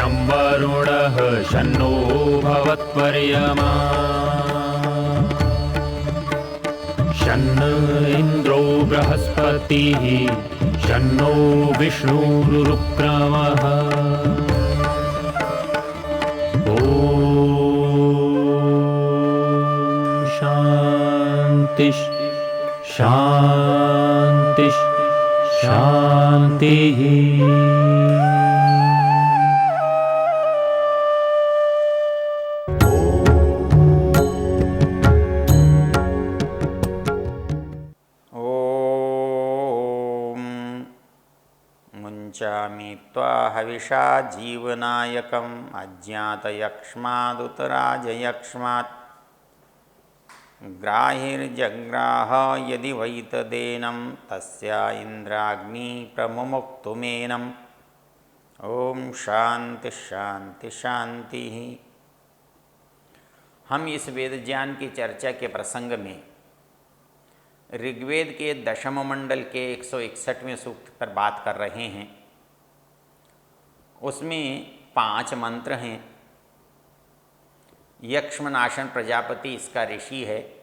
शं वरुणः शन्नो भवत्वर्यमा शन्न इन्द्रो बृहस्पतिः शन्नो विष्णुरुक्रमः ॐ शान्ति शान्ति शान्तिः। मुञ्चामि त्वा हविषा जीवनायकम् अज्ञातयक्ष्मादुतराजयक्ष्मात् ग्राहिर्जग्राह यदि वैतदेनं तस्या इन्द्राग्नि प्रमुक्तुमेनम्। ओम शांति शांति शांति। हम इस वेद ज्ञान की चर्चा के प्रसंग में ऋग्वेद के दशम मंडल के 161वें सूक्त पर बात कर रहे हैं। उसमें 5 मंत्र हैं। यक्ष्मनाशन प्रजापति इसका ऋषि है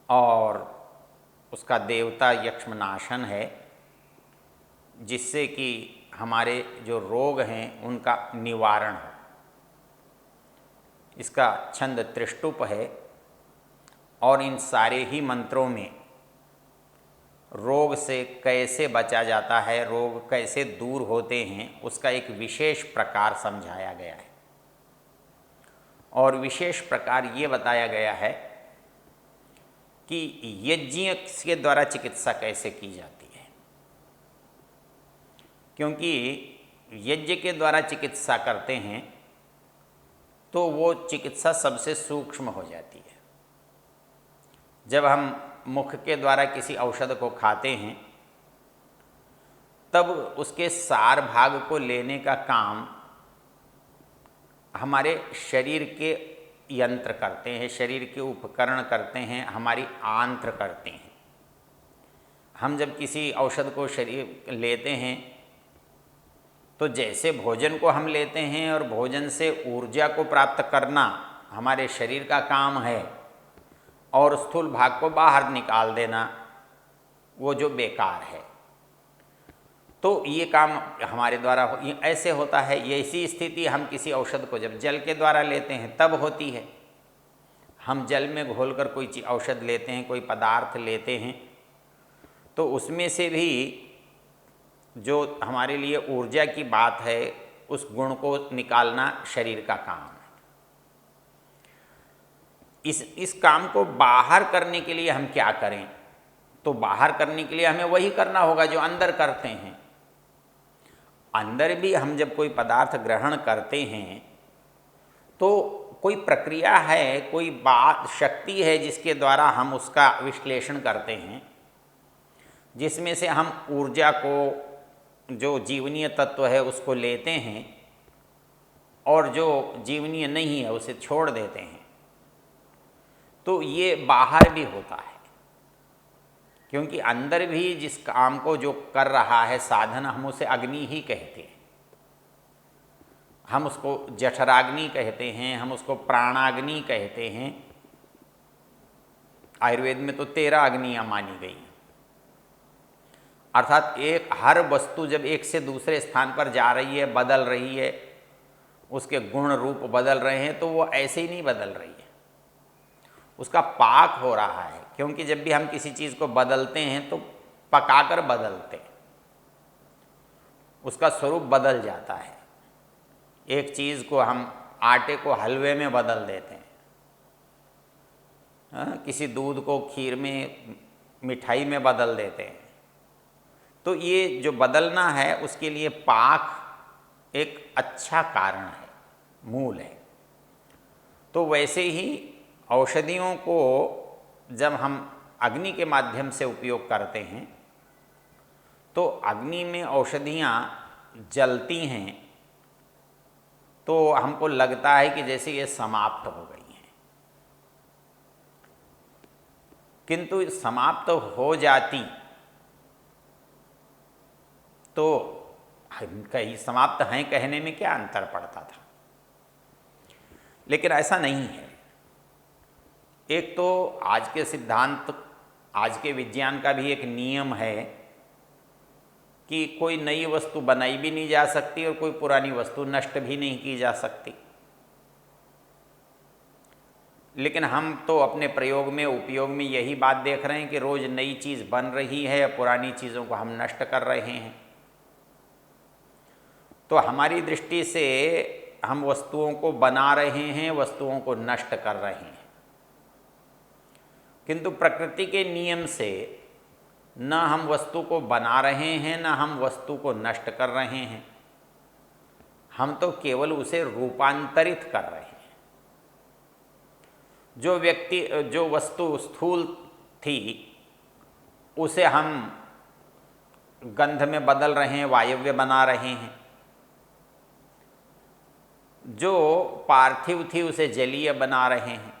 और उसका देवता यक्ष्मनाशन है, जिससे कि हमारे जो रोग हैं उनका निवारण हो। इसका छंद त्रिष्टुप है और इन सारे ही मंत्रों में रोग से कैसे बचा जाता है, रोग कैसे दूर होते हैं, उसका एक विशेष प्रकार समझाया गया है। और विशेष प्रकार ये बताया गया है कि यज्ञ के द्वारा चिकित्सा कैसे की जाती है, क्योंकि यज्ञ के द्वारा चिकित्सा करते हैं तो वो चिकित्सा सबसे सूक्ष्म हो जाती है। जब हम मुख के द्वारा किसी औषध को खाते हैं तब उसके सार भाग को लेने का काम हमारे शरीर के यंत्र करते हैं, शरीर के उपकरण करते हैं, हमारी आंत्र करते हैं। हम जब किसी औषध को शरीर लेते हैं तो जैसे भोजन को हम लेते हैं और भोजन से ऊर्जा को प्राप्त करना हमारे शरीर का काम है और स्थूल भाग को बाहर निकाल देना वो जो बेकार है, तो ये काम हमारे द्वारा ऐसे होता है। ये इसी स्थिति हम किसी औषध को जब जल के द्वारा लेते हैं तब होती है। हम जल में घोलकर कोई औषध लेते हैं, कोई पदार्थ लेते हैं, तो उसमें से भी जो हमारे लिए ऊर्जा की बात है उस गुण को निकालना शरीर का काम है। इस काम को बाहर करने के लिए हम क्या करें? तो बाहर करने के लिए हमें वही करना होगा जो अंदर करते हैं। अंदर भी हम जब कोई पदार्थ ग्रहण करते हैं तो कोई प्रक्रिया है, कोई बात शक्ति है जिसके द्वारा हम उसका विश्लेषण करते हैं, जिसमें से हम ऊर्जा को, जो जीवनीय तत्व है उसको लेते हैं और जो जीवनीय नहीं है उसे छोड़ देते हैं। तो ये बाहर भी होता है, क्योंकि अंदर भी जिस काम को जो कर रहा है साधन, हम उसे अग्नि ही कहते हैं। हम उसको जठराग्नि कहते हैं, हम उसको प्राणाग्नि कहते हैं। आयुर्वेद में तो 13 अग्नियाँ मानी गई। अर्थात एक हर वस्तु जब एक से दूसरे स्थान पर जा रही है, बदल रही है, उसके गुण रूप बदल रहे हैं, तो वो ऐसे ही नहीं बदल रही है, उसका पाक हो रहा है। क्योंकि जब भी हम किसी चीज़ को बदलते हैं तो पकाकर बदलते हैं, उसका स्वरूप बदल जाता है। एक चीज़ को हम आटे को हलवे में बदल देते हैं, किसी दूध को खीर में, मिठाई में बदल देते हैं। तो ये जो बदलना है उसके लिए पाक एक अच्छा कारण है, मूल है। तो वैसे ही औषधियों को जब हम अग्नि के माध्यम से उपयोग करते हैं तो अग्नि में औषधियाँ जलती हैं तो हमको लगता है कि जैसे ये समाप्त हो गई हैं, किंतु समाप्त हो जाती तो हम कहीं समाप्त हैं कहने में क्या अंतर पड़ता था। लेकिन ऐसा नहीं है। एक तो आज के सिद्धांत, आज के विज्ञान का भी एक नियम है कि कोई नई वस्तु बनाई भी नहीं जा सकती और कोई पुरानी वस्तु नष्ट भी नहीं की जा सकती। लेकिन हम तो अपने प्रयोग में, उपयोग में यही बात देख रहे हैं कि रोज़ नई चीज़ बन रही है, पुरानी चीज़ों को हम नष्ट कर रहे हैं। तो हमारी दृष्टि से हम वस्तुओं को बना रहे हैं, वस्तुओं को नष्ट कर रहे हैं। किंतु प्रकृति के नियम से न हम वस्तु को बना रहे हैं, न हम वस्तु को नष्ट कर रहे हैं। हम तो केवल उसे रूपांतरित कर रहे हैं। जो वस्तु स्थूल थी उसे हम गंध में बदल रहे हैं, वायव्य बना रहे हैं। जो पार्थिव थी उसे जलीय बना रहे हैं।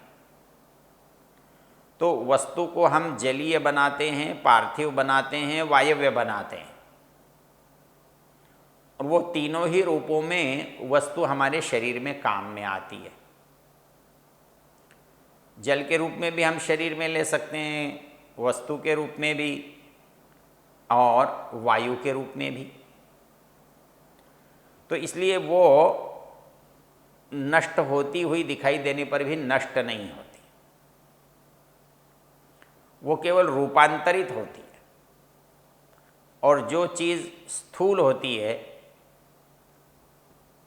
तो वस्तु को हम जलीय बनाते हैं, पार्थिव बनाते हैं, वायव्य बनाते हैं। और वो तीनों ही रूपों में वस्तु हमारे शरीर में काम में आती है। जल के रूप में भी हम शरीर में ले सकते हैं, वस्तु के रूप में भी, और वायु के रूप में भी। तो इसलिए वो नष्ट होती हुई दिखाई देने पर भी नष्ट नहीं होती, वो केवल रूपांतरित होती है। और जो चीज़ स्थूल होती है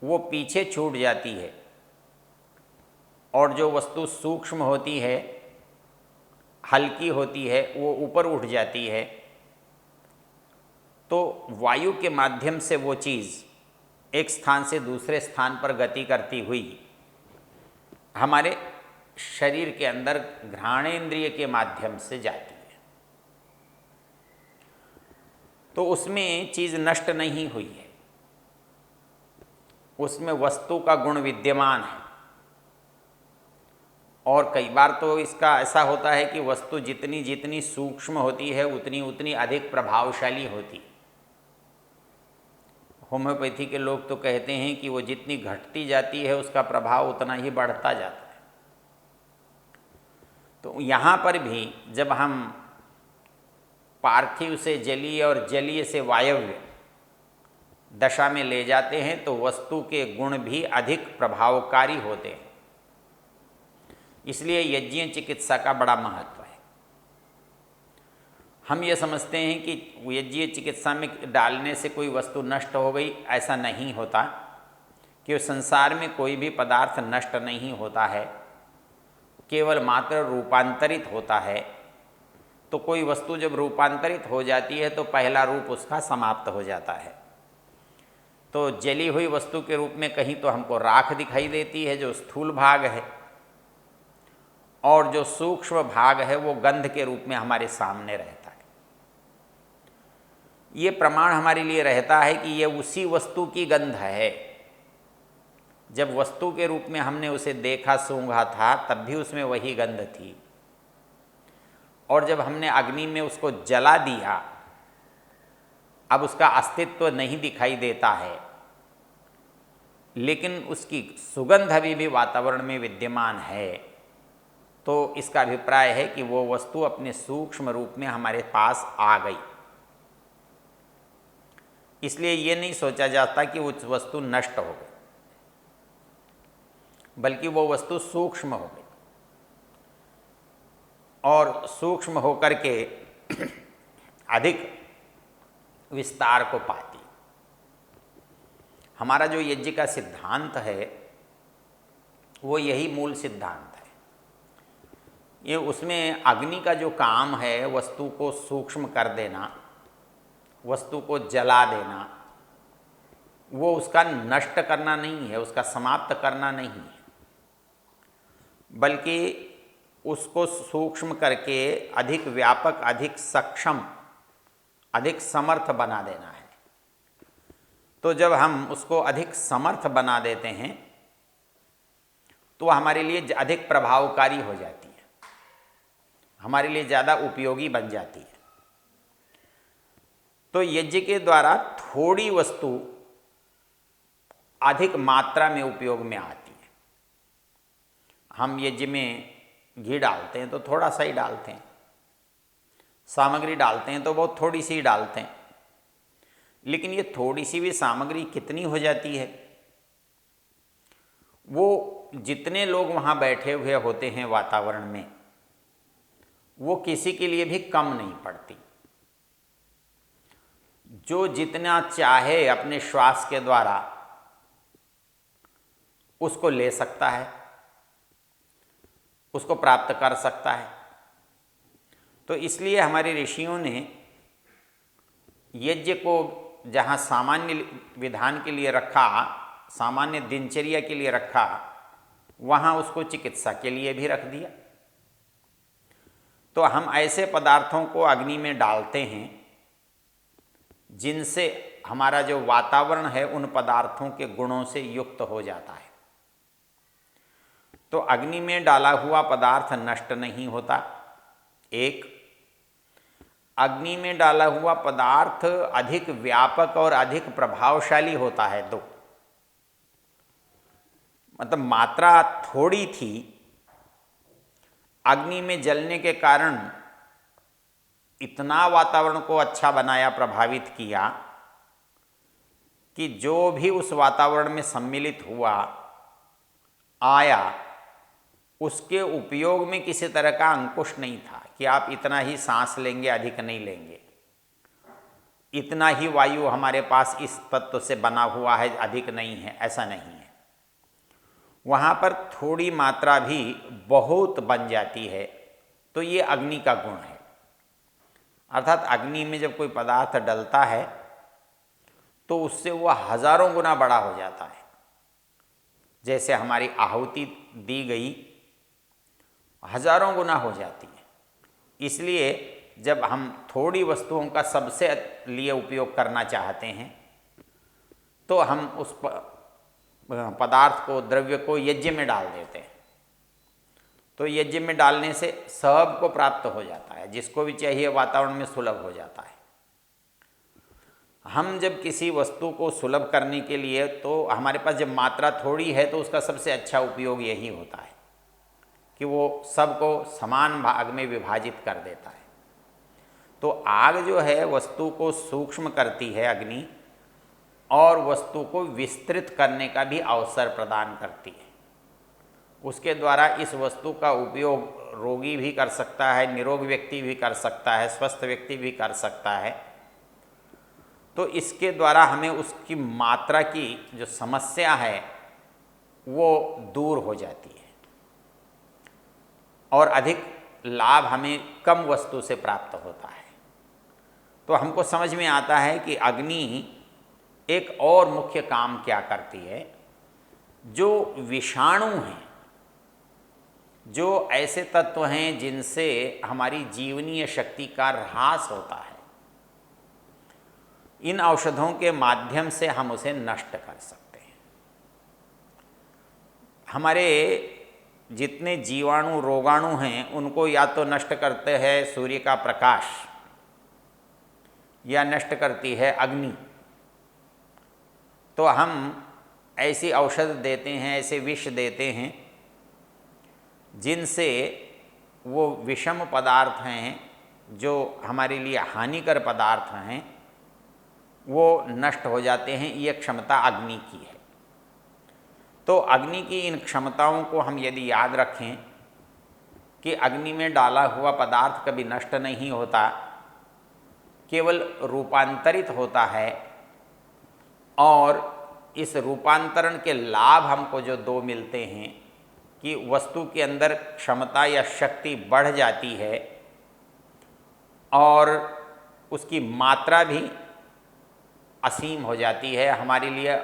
वो पीछे छूट जाती है, और जो वस्तु सूक्ष्म होती है, हल्की होती है, वो ऊपर उठ जाती है। तो वायु के माध्यम से वो चीज़ एक स्थान से दूसरे स्थान पर गति करती हुई हमारे शरीर के अंदर घ्राणेन्द्रिय के माध्यम से जाती है। तो उसमें चीज़ नष्ट नहीं हुई है, उसमें वस्तु का गुण विद्यमान है। और कई बार तो इसका ऐसा होता है कि वस्तु जितनी जितनी सूक्ष्म होती है उतनी उतनी अधिक प्रभावशाली होती है। होम्योपैथी के लोग तो कहते हैं कि वो जितनी घटती जाती है उसका प्रभाव उतना ही बढ़ता जाता है। तो यहाँ पर भी जब हम पार्थिव से जलीय और जलीय से वायव्य दशा में ले जाते हैं तो वस्तु के गुण भी अधिक प्रभावकारी होते हैं। इसलिए यज्ञीय चिकित्सा का बड़ा महत्व है। हम ये समझते हैं कि यज्ञीय चिकित्सा में डालने से कोई वस्तु नष्ट हो गई, ऐसा नहीं होता। कि संसार में कोई भी पदार्थ नष्ट नहीं होता है, केवल मात्र रूपांतरित होता है। तो कोई वस्तु जब रूपांतरित हो जाती है तो पहला रूप उसका समाप्त हो जाता है। तो जली हुई वस्तु के रूप में कहीं तो हमको राख दिखाई देती है जो स्थूल भाग है, और जो सूक्ष्म भाग है वो गंध के रूप में हमारे सामने रहता है। ये प्रमाण हमारे लिए रहता है कि ये उसी वस्तु की गंध है। जब वस्तु के रूप में हमने उसे देखा, सूंघा था, तब भी उसमें वही गंध थी। और जब हमने अग्नि में उसको जला दिया, अब उसका अस्तित्व नहीं दिखाई देता है, लेकिन उसकी सुगंध अभी भी वातावरण में विद्यमान है। तो इसका अभिप्राय है कि वो वस्तु अपने सूक्ष्म रूप में हमारे पास आ गई। इसलिए ये नहीं सोचा जाता कि वो वस्तु नष्ट हो गई, बल्कि वो वस्तु सूक्ष्म हो गई और सूक्ष्म होकर के अधिक विस्तार को पाती। हमारा जो यज्ञ का सिद्धांत है वो यही मूल सिद्धांत है। ये उसमें अग्नि का जो काम है, वस्तु को सूक्ष्म कर देना, वस्तु को जला देना, वो उसका नष्ट करना नहीं है, उसका समाप्त करना नहीं है, बल्कि उसको सूक्ष्म करके अधिक व्यापक, अधिक सक्षम, अधिक समर्थ बना देना है। तो जब हम उसको अधिक समर्थ बना देते हैं तो हमारे लिए अधिक प्रभावकारी हो जाती है, हमारे लिए ज़्यादा उपयोगी बन जाती है। तो यज्ञ के द्वारा थोड़ी वस्तु अधिक मात्रा में उपयोग में आती है। हम यज्ञ में घी डालते हैं तो थोड़ा सा ही डालते हैं, सामग्री डालते हैं तो बहुत थोड़ी सी ही डालते हैं, लेकिन ये थोड़ी सी भी सामग्री कितनी हो जाती है, वो जितने लोग वहाँ बैठे हुए होते हैं वातावरण में, वो किसी के लिए भी कम नहीं पड़ती। जो जितना चाहे अपने श्वास के द्वारा उसको ले सकता है, उसको प्राप्त कर सकता है। तो इसलिए हमारे ऋषियों ने यज्ञ को जहाँ सामान्य विधान के लिए रखा, सामान्य दिनचर्या के लिए रखा, वहाँ उसको चिकित्सा के लिए भी रख दिया। तो हम ऐसे पदार्थों को अग्नि में डालते हैं जिनसे हमारा जो वातावरण है उन पदार्थों के गुणों से युक्त हो जाता है। तो अग्नि में डाला हुआ पदार्थ नष्ट नहीं होता, एक। अग्नि में डाला हुआ पदार्थ अधिक व्यापक और अधिक प्रभावशाली होता है, दो। मतलब मात्रा थोड़ी थी, अग्नि में जलने के कारण इतना वातावरण को अच्छा बनाया, प्रभावित किया कि जो भी उस वातावरण में सम्मिलित हुआ, आया, उसके उपयोग में किसी तरह का अंकुश नहीं था कि आप इतना ही सांस लेंगे, अधिक नहीं लेंगे, इतना ही वायु हमारे पास इस तत्व से बना हुआ है, अधिक नहीं है, ऐसा नहीं है। वहाँ पर थोड़ी मात्रा भी बहुत बन जाती है। तो ये अग्नि का गुण है। अर्थात अग्नि में जब कोई पदार्थ डलता है तो उससे वह हजारों गुना बड़ा हो जाता है। जैसे हमारी आहुति दी गई, हजारों गुना हो जाती है। इसलिए जब हम थोड़ी वस्तुओं का सबसे लिए उपयोग करना चाहते हैं तो हम उस पदार्थ को, द्रव्य को यज्ञ में डाल देते हैं। तो यज्ञ में डालने से सबको प्राप्त हो जाता है, जिसको भी चाहिए वातावरण में सुलभ हो जाता है। हम जब किसी वस्तु को सुलभ करने के लिए, तो हमारे पास जब मात्रा थोड़ी है तो उसका सबसे अच्छा उपयोग यही होता है कि वो सबको समान भाग में विभाजित कर देता है। तो आग जो है वस्तु को सूक्ष्म करती है, अग्नि, और वस्तु को विस्तृत करने का भी अवसर प्रदान करती है। उसके द्वारा इस वस्तु का उपयोग रोगी भी कर सकता है, निरोग व्यक्ति भी कर सकता है, स्वस्थ व्यक्ति भी कर सकता है। तो इसके द्वारा हमें उसकी मात्रा की जो समस्या है वो दूर हो जाती है और अधिक लाभ हमें कम वस्तु से प्राप्त होता है। तो हमको समझ में आता है कि अग्नि एक और मुख्य काम क्या करती है। जो विषाणु हैं, जो ऐसे तत्व हैं जिनसे हमारी जीवनीय शक्ति का ह्रास होता है, इन औषधों के माध्यम से हम उसे नष्ट कर सकते हैं। हमारे जितने जीवाणु, रोगाणु हैं, उनको या तो नष्ट करते हैं सूर्य का प्रकाश, या नष्ट करती है अग्नि। तो हम ऐसी औषध देते हैं, ऐसे विष देते हैं जिनसे वो विषम पदार्थ हैं, जो हमारे लिए हानिकर पदार्थ हैं, वो नष्ट हो जाते हैं। ये क्षमता अग्नि की है। तो अग्नि की इन क्षमताओं को हम यदि याद रखें कि अग्नि में डाला हुआ पदार्थ कभी नष्ट नहीं होता, केवल रूपांतरित होता है, और इस रूपांतरण के लाभ हमको जो दो मिलते हैं कि वस्तु के अंदर क्षमता या शक्ति बढ़ जाती है और उसकी मात्रा भी असीम हो जाती है। हमारे लिए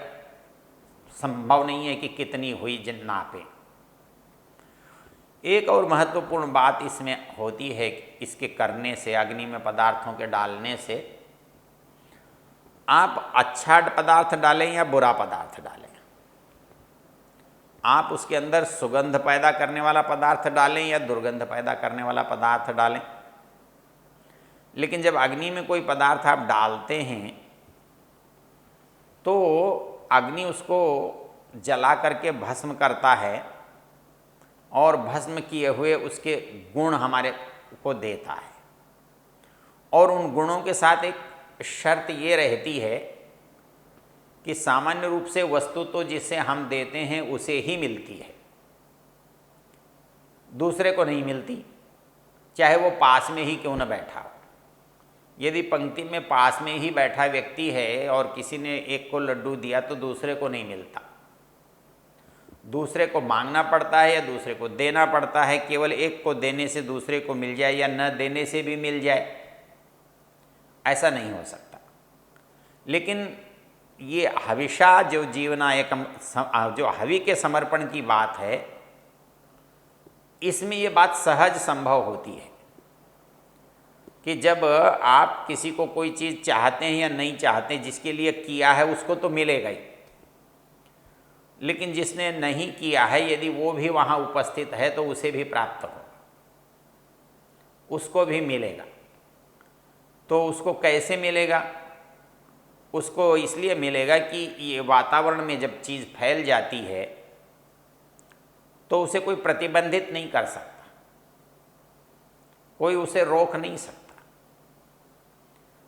संभव नहीं है कि कितनी हुई नापे। एक और महत्वपूर्ण बात इसमें होती है, इसके करने से, अग्नि में पदार्थों के डालने से, आप अच्छा पदार्थ डालें या बुरा पदार्थ डालें, आप उसके अंदर सुगंध पैदा करने वाला पदार्थ डालें या दुर्गंध पैदा करने वाला पदार्थ डालें, लेकिन जब अग्नि में कोई पदार्थ आप डालते हैं तो अग्नि उसको जला करके भस्म करता है और भस्म किए हुए उसके गुण हमारे को देता है। और उन गुणों के साथ एक शर्त ये रहती है कि सामान्य रूप से वस्तु तो जिसे हम देते हैं उसे ही मिलती है, दूसरे को नहीं मिलती, चाहे वो पास में ही क्यों न बैठा हो। यदि पंक्ति में पास में ही बैठा व्यक्ति है और किसी ने एक को लड्डू दिया तो दूसरे को नहीं मिलता, दूसरे को मांगना पड़ता है या दूसरे को देना पड़ता है। केवल एक को देने से दूसरे को मिल जाए या न देने से भी मिल जाए, ऐसा नहीं हो सकता। लेकिन ये हविषा जो जीवनायकम, जो हवि के समर्पण की बात है, इसमें ये बात सहज संभव होती है कि जब आप किसी को कोई चीज़ चाहते हैं या नहीं चाहते, जिसके लिए किया है उसको तो मिलेगा ही, लेकिन जिसने नहीं किया है यदि वो भी वहाँ उपस्थित है तो उसे भी प्राप्त होगा, उसको भी मिलेगा। तो उसको कैसे मिलेगा? उसको इसलिए मिलेगा कि ये वातावरण में जब चीज़ फैल जाती है तो उसे कोई प्रतिबंधित नहीं कर सकता, कोई उसे रोक नहीं सकता।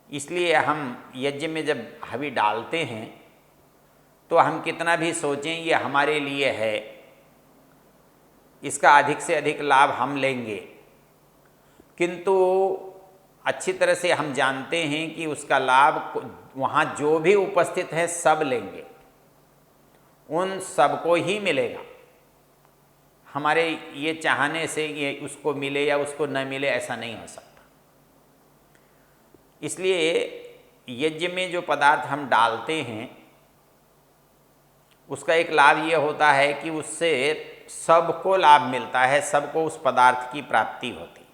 इसलिए हम यज्ञ में जब हवि डालते हैं तो हम कितना भी सोचें ये हमारे लिए है, इसका अधिक से अधिक लाभ हम लेंगे, किंतु अच्छी तरह से हम जानते हैं कि उसका लाभ वहाँ जो भी उपस्थित है सब लेंगे, उन सबको ही मिलेगा। हमारे ये चाहने से ये उसको मिले या उसको न मिले ऐसा नहीं हो सकता। इसलिए यज्ञ में जो पदार्थ हम डालते हैं उसका एक लाभ ये होता है कि उससे सबको लाभ मिलता है, सबको उस पदार्थ की प्राप्ति होती है,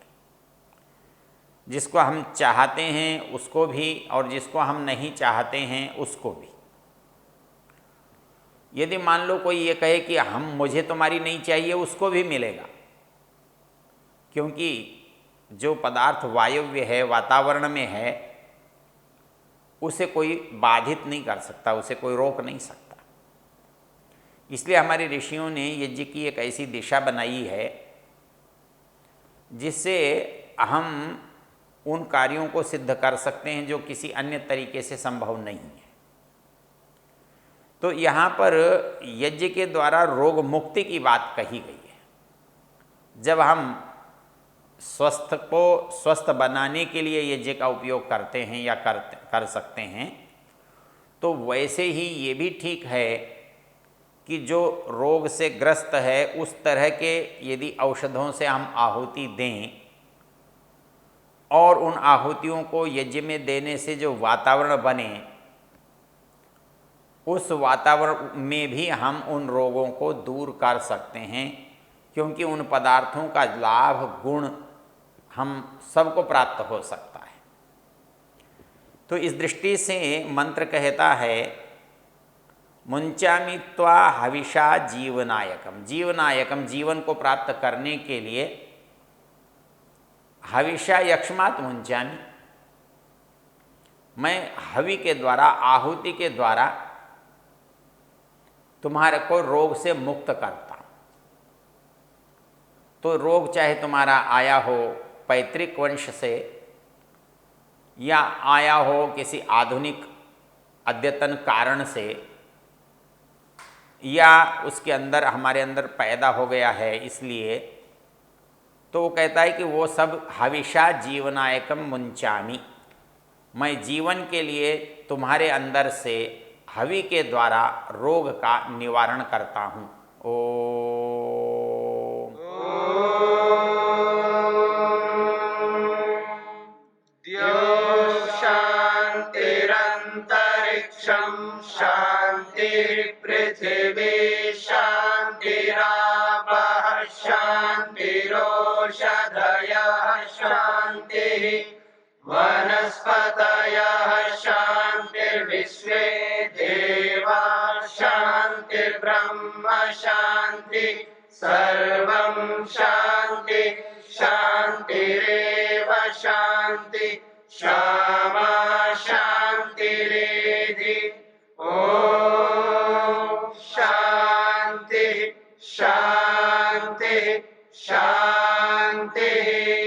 जिसको हम चाहते हैं उसको भी और जिसको हम नहीं चाहते हैं उसको भी। यदि मान लो कोई ये कहे कि मुझे तुम्हारी नहीं चाहिए, उसको भी मिलेगा, क्योंकि जो पदार्थ वायव्य है, वातावरण में है, उसे कोई बाधित नहीं कर सकता, उसे कोई रोक नहीं सकता। इसलिए हमारे ऋषियों ने यज्ञ की एक ऐसी दिशा बनाई है जिससे हम उन कार्यों को सिद्ध कर सकते हैं जो किसी अन्य तरीके से संभव नहीं है। तो यहाँ पर यज्ञ के द्वारा रोग मुक्ति की बात कही गई है। जब हम स्वस्थ को स्वस्थ बनाने के लिए यज्ञ का उपयोग करते हैं या कर सकते हैं, तो वैसे ही ये भी ठीक है कि जो रोग से ग्रस्त है उस तरह के यदि औषधों से हम आहुति दें और उन आहुतियों को यज्ञ में देने से जो वातावरण बने, उस वातावरण में भी हम उन रोगों को दूर कर सकते हैं, क्योंकि उन पदार्थों का लाभ गुण हम सबको प्राप्त हो सकता है। तो इस दृष्टि से मंत्र कहता है मुंचामि त्वा हविषा जीवनायकम। जीवनायकम, जीवन को प्राप्त करने के लिए हविषा यक्ष्मात् मुंचामि, मैं हवि के द्वारा, आहुति के द्वारा तुम्हारे को रोग से मुक्त करता। तो रोग चाहे तुम्हारा आया हो पैतृक वंश से या आया हो किसी आधुनिक अद्यतन कारण से, या उसके अंदर हमारे अंदर पैदा हो गया है इसलिए, तो वो कहता है कि वो सब हविषा जीवनायकम मुंचामि, मैं जीवन के लिए तुम्हारे अंदर से हवि के द्वारा रोग का निवारण करता हूँ। शांतिरंतरिक्षं शांतिर्पृथिवी शांतिरापः शांतिरोषधयः शांतिः वनस्पतयः शांतिर्विश्वे देवा शांतिर्ब्रह्म शांति सर्वं शांति शांतिरेव शांति क्षमा शांतिरेधि। ओम शांति शांति।